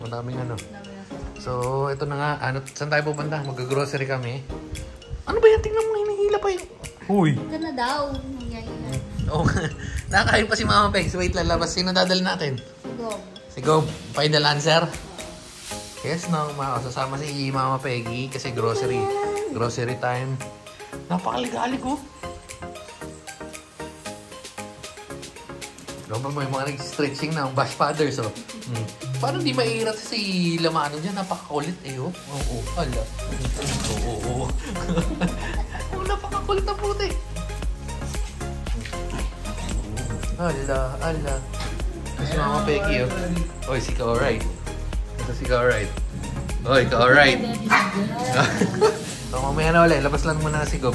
Madaming ano. So, ito na nga. Ano, saan tayo pupunta? Mag-grocery kami. Ano ba yan? Tingnan mo, hinihila pa yun. Huy! Ito na daw. Oo. Nakakain pa si Mama Pegs. Wait, lalabas. Sino dadal natin? Si Gob. Si Gob. Final answer? Yes, no. Sasama si Mama Peggy kasi grocery. Grocery time. Napakaligali ko. Gob, may mga nag-stretching na. Bash fathers, oh. Paano di maiirat si Lamano dyan? Napakakulit eh, oh. Oo, ala. Oo. Oh, napakakulit na puti. Ala. Si Mama Peggy, oh. Oy, si ka alright. Si ka alright. Oy, ka alright. So, mamaya na ulit. Labas lang muna si Gob.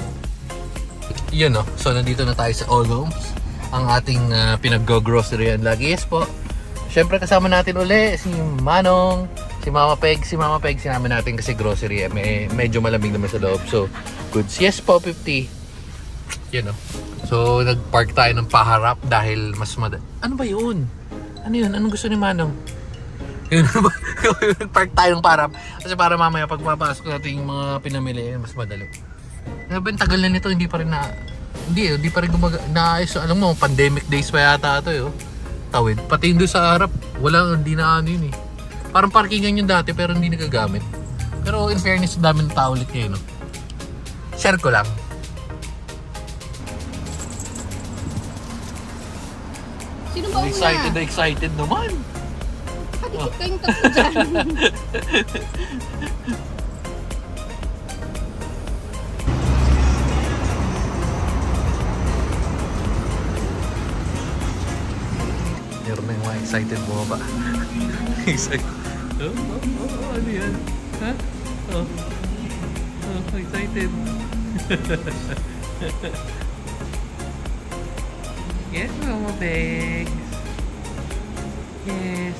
Yun, oh. So, nandito na tayo sa Oloms. Ang ating pinag-groceryan lagi. Yes po. Siyempre kasama natin uli si Manong, si Mama Peg. Si Mama Peg sinama natin kasi grocery. Medyo malamig naman sa loob. So, goods. Yes po, 50. Yan o. So, nag-park tayo ng paharap dahil mas madali. Ano ba yun? Ano yun? Anong gusto ni Manong? Yun, ano ba? Nag-park tayo ng paharap. Kasi para mamaya pag mapasok natin yung mga pinamili, mas madali. Grabe, tagal na nito. Hindi pa rin na... Hindi pa rin naayos. Alam mo, pandemic days pa yata ito eh. Tawid. Pati doon sa harap, hindi na ano yun eh. Parang parkingan yun dati pero hindi nagagamit. Pero in fairness, dami ng tao ulit ngayon. No? Share ko lang. Sino ba una? Excited naman. Kadikit kayong tatlo dyan. Meron na yung mga excited bumaba. Excited. Ano yan? Ha? Excited. Yes, Mama Pegs. Yes.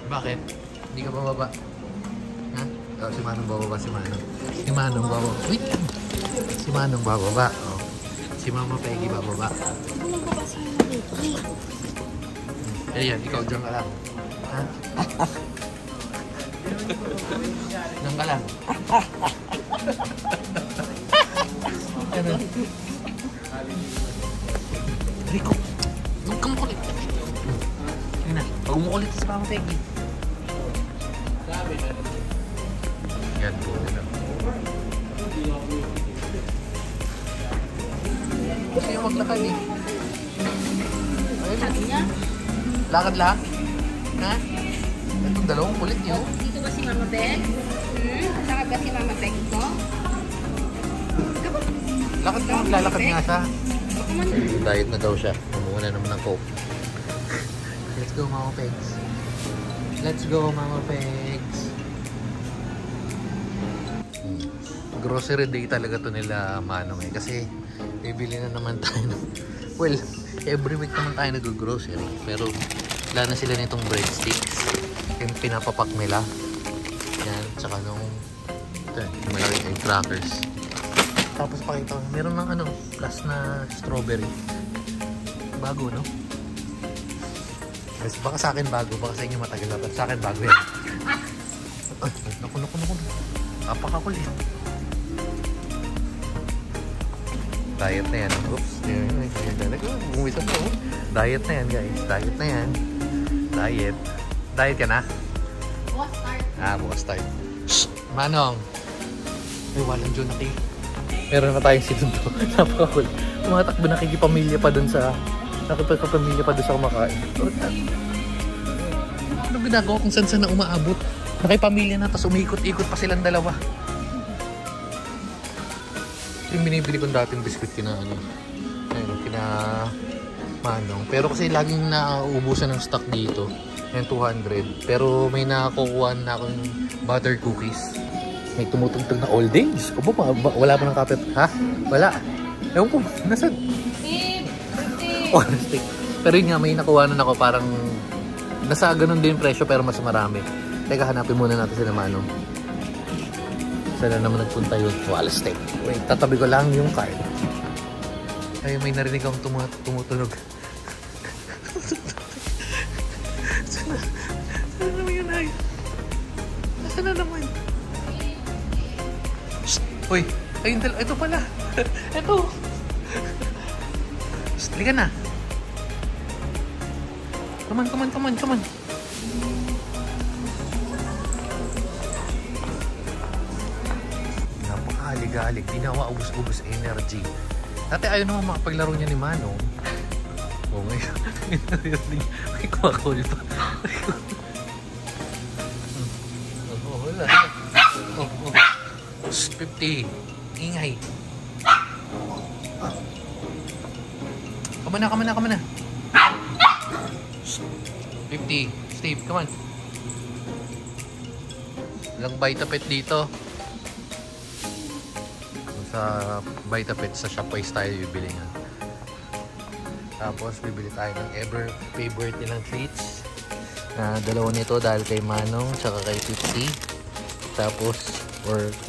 Bakit? Hindi ka bababa? Ha? Oh, si Manong bababa, si Manong. Si Manong bababa. Wait lang. Si Manong bababa. Oh. Si Mama Peggy bababa. Ano ba kasi yung Peggy? Ayan, ikaw dyan ka lang. Ha? Dyan ka lang. Ano? Rico, huwag ka makulit. Sige na, huwag mo kulit sa Mama Peggy. Yan po nila. Gusto yung maglakad eh. Sabi niya? Lakad lang? Ha? Itong dalawang kulit yun. Dito ba si Mama Peg? Lakad ba si Mama Peg ko? Lakad ka, lalakad nga siya. Diet na daw siya. Mamuna naman ng Coke. Let's go, Mama Pegs. Let's go, Mama Pegs. Grocery day talaga to nila Manong eh. Kasi bibili na naman tayo ng... Well, every week naman tayo nag-grocery. Pero wala na sila nitong breadsticks. Yung pinapapak nila. Yan, tsaka nung... Ito, malaki yung crackers. Tapos pakita ko, meron ng ano, plus na strawberry. Bago, no? Kasi baka sa akin bago, baka sa inyo matagal na. Sa akin bago yan. Ay, naku. Apakakulit. Diet na yan. Oops. Bumisan na, oh. Diet na yan, guys. Diet na yan. Diet ka na? Bukas start. Bukas start. Shh! Manong! Ay, walang dyan natin. Meron na tayong sinundo. Napakakulit. Tumatakbo, nakikipamilya pa dun sa... kumakain. Ano ginagawa kung saan na umaabot? Nakipamilya na, tapos umikot-ikot pa silang dalawa. Yung binibili kong dating biskuit kina Manong. Pero kasi laging nauubusan ng stock dito. Yung 200. Pero may nakakukuha na akong butter cookies. May tumutugtog na all days. O ba, wala pa ng kapit? Ha? Wala. Ewan ko, nasaan? Oh, stick. Pero yun nga, may nakuha na ako parang nasa ganun din presyo pero mas marami. Teka, hanapin muna natin sila Manong. Saan na naman nagpunta yun? Wallace Tech. Wait, tatabi ko lang yung card. Ay, may narinig akong tumutunog. Saan na naman yun ay? Saan na naman? Shhh! Uy! Ayun, ito pala! Ito! Shhh! Liga na! Come on! Napakahalig-halig. Di na ubus energy. Dati ayaw naman makapaglaro niya ni Manong. Oo, ngayon. May kumakul pa. Wala. Oh. 50. Ingay. Come on na. 50. Steve, come on. Walang Vitapet dito. Sa Vitapet sa Shopwise tayo bibili nga. Tapos bibili tayo ng ever favorite nilang treats. Dalawa nito dahil kay Manong tsaka kay Pipsi. Tapos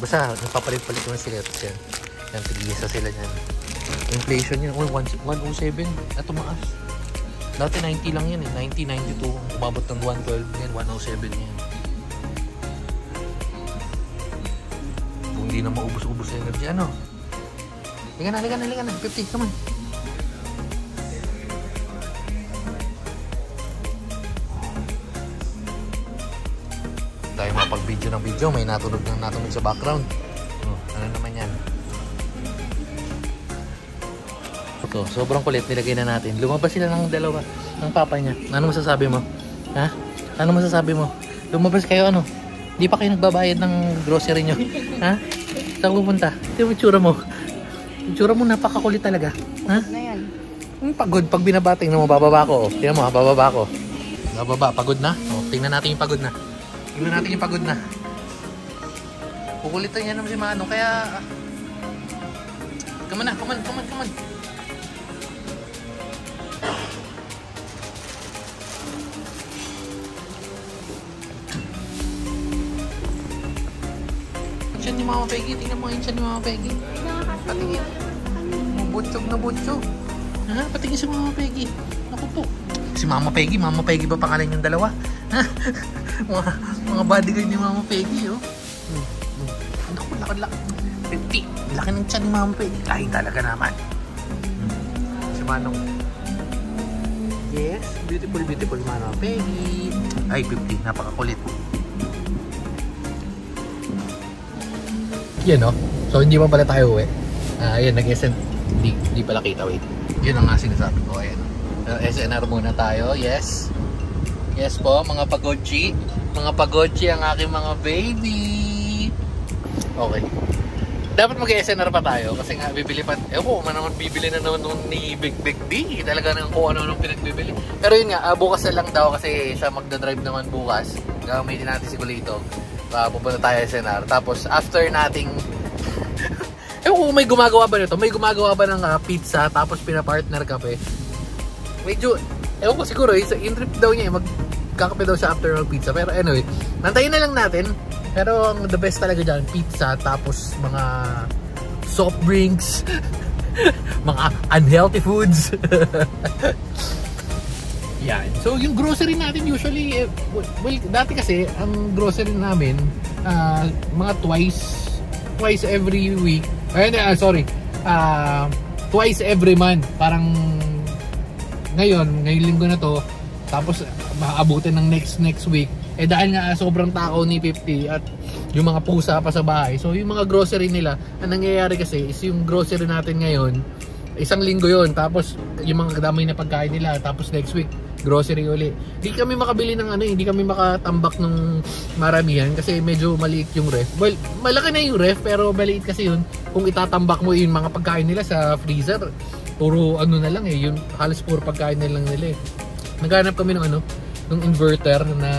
basta nagpapalit-palit naman sila. Yan, tigisa sila yan. Inflation yun, 107 at tumaas. Dati 90 lang yan 90, 92. Umabot ng 112 yan, 107 yan. Kung hindi na maubos-ubos yung energy, ano? Liga na, 50, come on. Tayo mapag-video ng video, may natunog sa background. Ano naman yan? So, sobrang kulit, nilagay na natin. Lumabas sila ng dalawa ng papa niya. Ano masasabi mo? Ha? Ano masasabi mo? Lumabas kayo ano? Di pa kayo nagbabayad ng grocery nyo? Ha? Saan pupunta? Ito yung itsura mo. Itsura mo napakakulit talaga. Ha? Na yan. Pagod. Pag binabating na mo, bababa ko. Tingnan mo ha, bababa ko. Bababa, pagod na? Tingnan natin yung pagod na. Kukulitan niya naman si Mano. Kaya... Come on. Yan ni Mama Peggy. Tingnan mo yung ni Mama Peggy. Patingin. Butsog. Ha? Patingin si Mama Peggy. Naku po. Si Mama Peggy ba pangalan yung dalawa? Ha? mga bodyguard ni Mama Peggy, oh. Naku, laki. Laki ng tiyan ni Mama Peggy. Kain talaga naman. Si Manong. Yes, beautiful Mama Peggy. Ay, 50. Napakakulit. Yan, no? So, hindi pa pala tayo uwi. Ayan, nag-SN. Hindi pala kita, wait. Yun ang nga sinasabi ko, ayan. SNR muna tayo, yes. Yes po, mga pagodji. Mga pagodji ang aking mga baby. Okay. Dapat mag-SNR pa tayo kasi nga bibili pa. Naman bibili na naman ni Big D. Talaga nang kung ano nung pinagbibili. Pero yun nga, bukas na lang daw kasi siya magdadrive naman bukas. Gagamitin natin si Kulito. Pupunta tayo sa SNR. Tapos after nating kung may gumagawa ba nito? May gumagawa ba ng pizza tapos pinapartner kape? Medyo ko siguro in trip daw niya magkakape daw siya after ng pizza. Pero anyway, nantayin na lang natin. Pero ang the best talaga dyan, pizza tapos mga soft drinks, mga unhealthy foods. Yan. So yung grocery natin usually dati kasi ang grocery namin mga twice every week. Twice every month. Parang ngayong linggo na to, tapos maabutin ng next week. Dahil nga sobrang takaw ni 50 at yung mga pusa pa sa bahay. So yung mga grocery nila, ang nangyayari kasi is yung grocery natin ngayon, isang linggo yon, tapos yung mga damay na pagkain nila, tapos next week grocery uli. Hindi kami makabili ng hindi kami makatambak ng maramihan kasi medyo maliit yung ref. Well, malaki na yung ref pero maliit kasi yun. Kung itatambak mo yung mga pagkain nila sa freezer, puro na lang yun, halos puro pagkain na lang nila Naghanap kami ng ng inverter na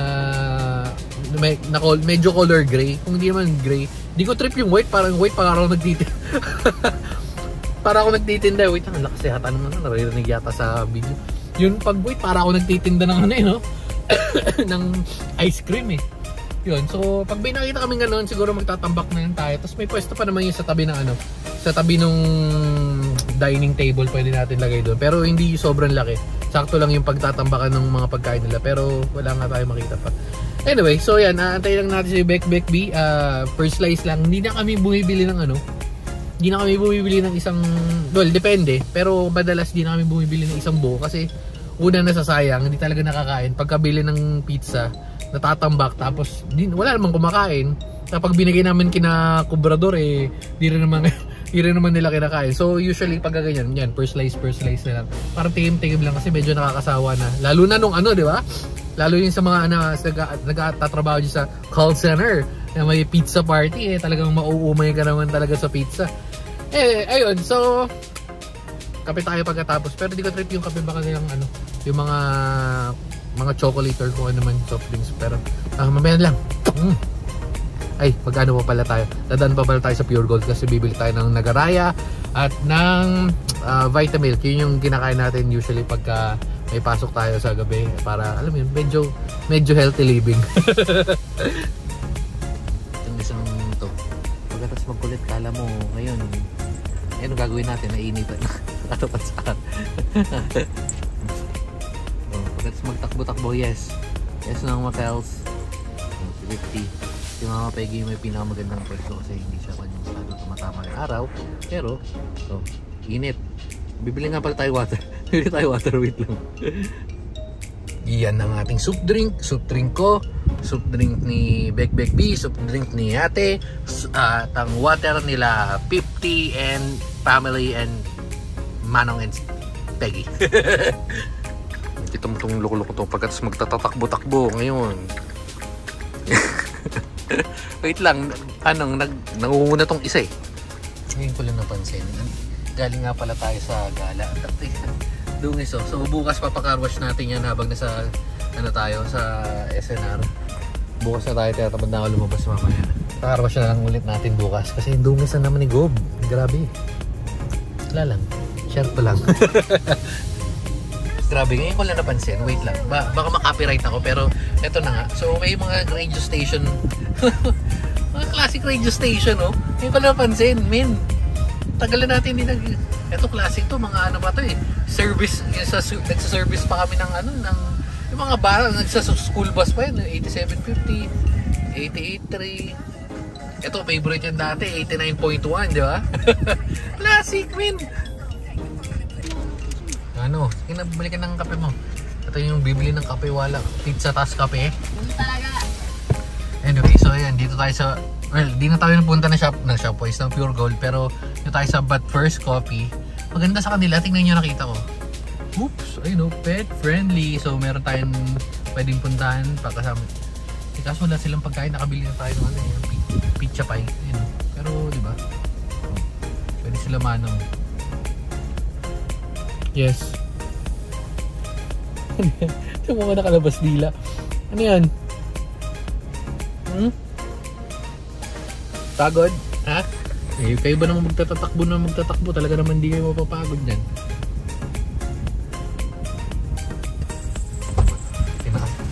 medyo color gray. Kung hindi naman gray, di ko trip yung white, parang white para ako nagtitinda. Para ako nagtitinda. Wait, ang lakas yata naman naririnig yata sa video. Yung pag white para ako nagtitinda ng ng ice cream Yun, so pag may nakita kami gano'n, siguro magtatambak na lang tayo. Tapos may pwesto pa naman yung sa tabi ng ano, sa tabi nung dining table, pwede natin lagay doon. Pero hindi sobrang laki. Sakto lang yung pagtatambakan ng mga pagkain nila. Pero wala nga tayo makita pa. Anyway, so yan, aantayin lang natin si Beck B. First slice lang. Hindi na kami bumibili ng ano. Hindi na kami bumibili ng isang, well, depende. Pero madalas di na kami bumibili ng isang buo. Kasi una nasasayang, hindi talaga nakakain. Pagkabili ng pizza, natatambak. Tapos wala namang kumakain. Kapag binigay namin kina kubrador, di rin naman nila kinakain. So usually pag ganyan, yan, first slice na lang. Parang tigim-tigim lang kasi medyo nakakasawa na. Lalo na nung ano, di ba? Lalo yung sa mga nagtatrabaho dyan sa call center na may pizza party, talagang mauumay ka naman talaga sa pizza. Ayun, so kape tayo pagkatapos. Pero di ko trip yung kape, baka nilang ano, yung mga chocolate or kung ano man soft drinks. Pero mamaya lang. Ay, magkano pa pala tayo? Dadaan pa pala tayo sa Pure Gold kasi bibili tayo ng Nagaraya at ng Vitamilk. Yun yung kinakain natin usually pagka may pasok tayo sa gabi para, alam mo yun, medyo healthy living. Itong isang to, pagkatapos magkulit, kala mo ngayon, ano gagawin natin? Nainitan. Katapat sa akin. Pagkatapos magtakbo-takbo, yes ng Matels 50. Si Mama Peggy may pinakamagandang pwesto kasi hindi siya kanyang masyado tumatama ng araw. Pero, so, init. Bibili nga pala tayo water. Bibili tayo water, wait lang. Iyan ang ating soup drink. Soup drink ko. Soup drink ni Beck B. Soup drink ni Ate. At ang water nila 50 and family and Manong and Peggy. Itong loko-loko to pagkatapos magtatatakbo-takbo ngayon. Wait lang, nangunguna tong isa eh. Ngayon ko lang napansin. Galing nga pala tayo sa gala. Dungis oh. So bukas papakarwash natin yan habang nasa tayo sa SNR. Bukas na tayo, tinatamad na ako lumabas mamaya. Pakarwash na lang ulit natin bukas kasi dungis na naman ni Gob. Grabe. Wala lang. Share pa lang. Grabe, ngayon ko lang napansin. Wait lang. Baka makopyright ako pero eto na nga. So may mga radio station. Mga classic radio station oh. Ngayon ko lang napansin. Men, tagal na natin hindi eto classic to. Mga ano ba to eh. Service. Nagsa-service pa kami ng ano. Yung mga bar. Nagsa-school bus pa yun. 8750. 883. Eto favorite yan dati. 89.1 di ba? Classic men. Ano, sige na, bumili ka ng kape mo. Ito yung bibili ng kape, wala. Pizza tas kape. Talaga. Anyway, so ayan, dito tayo sa, well, di na tayo napunta na Shopwise ng Pure Gold, pero dito tayo sa But First Coffee. Maganda sa kanila, tingnan nyo, nakita ko. Oops, ayun o, pet friendly. So meron tayong pwedeng puntahan, pagkasama. Kaso wala silang pagkain, nakabili na tayo ng ano, pizza pie. Ayun. Pero, di ba? Pwede sila manong. Yes. Ito mga nakalabas dila. Ano yan? Pagod? Ha? Kayo ba naman magtatakbo? Talaga naman di kayo mapapagod yan.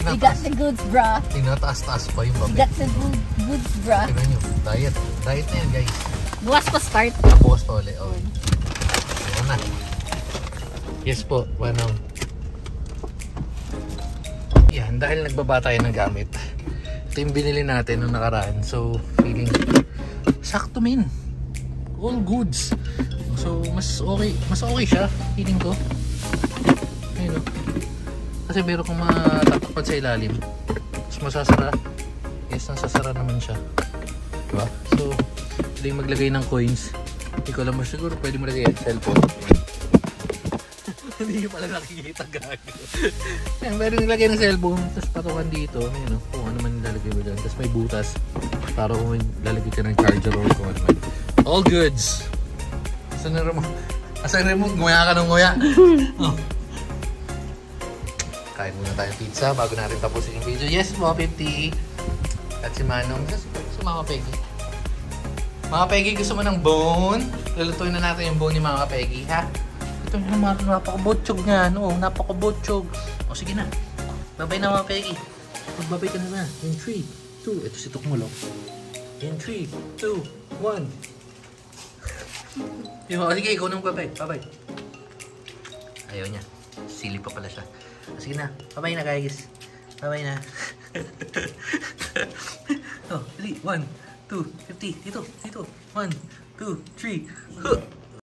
You got the goods, brah. Tinataas-taas pa yung babi. You got the goods, brah. Tingnan nyo. Diet na yan guys. Bukas pa start. Bukas pa ulit. Oh. Ayan na. Yes po, Manong. Yan, dahil nagbaba tayo ng gamit. Ito yung binili natin nung nakaraan. So, feeling sakto min. All goods. So, mas okay siya. Feeling ko. Ayun o. Kasi meron kong matatakpan sa ilalim. Tapos masasara. Yes, nasasara naman siya. Diba? So, pwede maglagay ng coins. Hindi ko alam mo siguro. Pwede mo lagay yung cellphone. Hindi ko pala nakikita gago. Yan, meron nilagay ng cellphone, tapos patukan dito, yun o, kung ano man nilalagay mo dyan. Tapos may butas, para kung lalagay ka ng charger o kung ano man. All goods! Asan na remote? Asan na remote? Nguya ka ng nguya. Oh. Kain muna tayong pizza bago natin tapusin yung video. Yes, mga 50. At si Manong, si Mama Peggy. Mga Peggy, gusto mo ng bone? Lulutuin na natin yung bone ni Mama Peggy, ha? Ito naman, napakabotsog nga, no? Napakabotsog. O sige na. Babay na mga Peggy. Magbabay ka na na. In 3, 2. Ito si Tukmol, oh. In 3, 2, 1. Sige, ikaw nang babay. Babay. Ayaw niya. Silly pa pala siya. Sige na. Babay na, guys. Babay na. Oh, 3, 1, 2, 50. Dito. 1, 2, 3.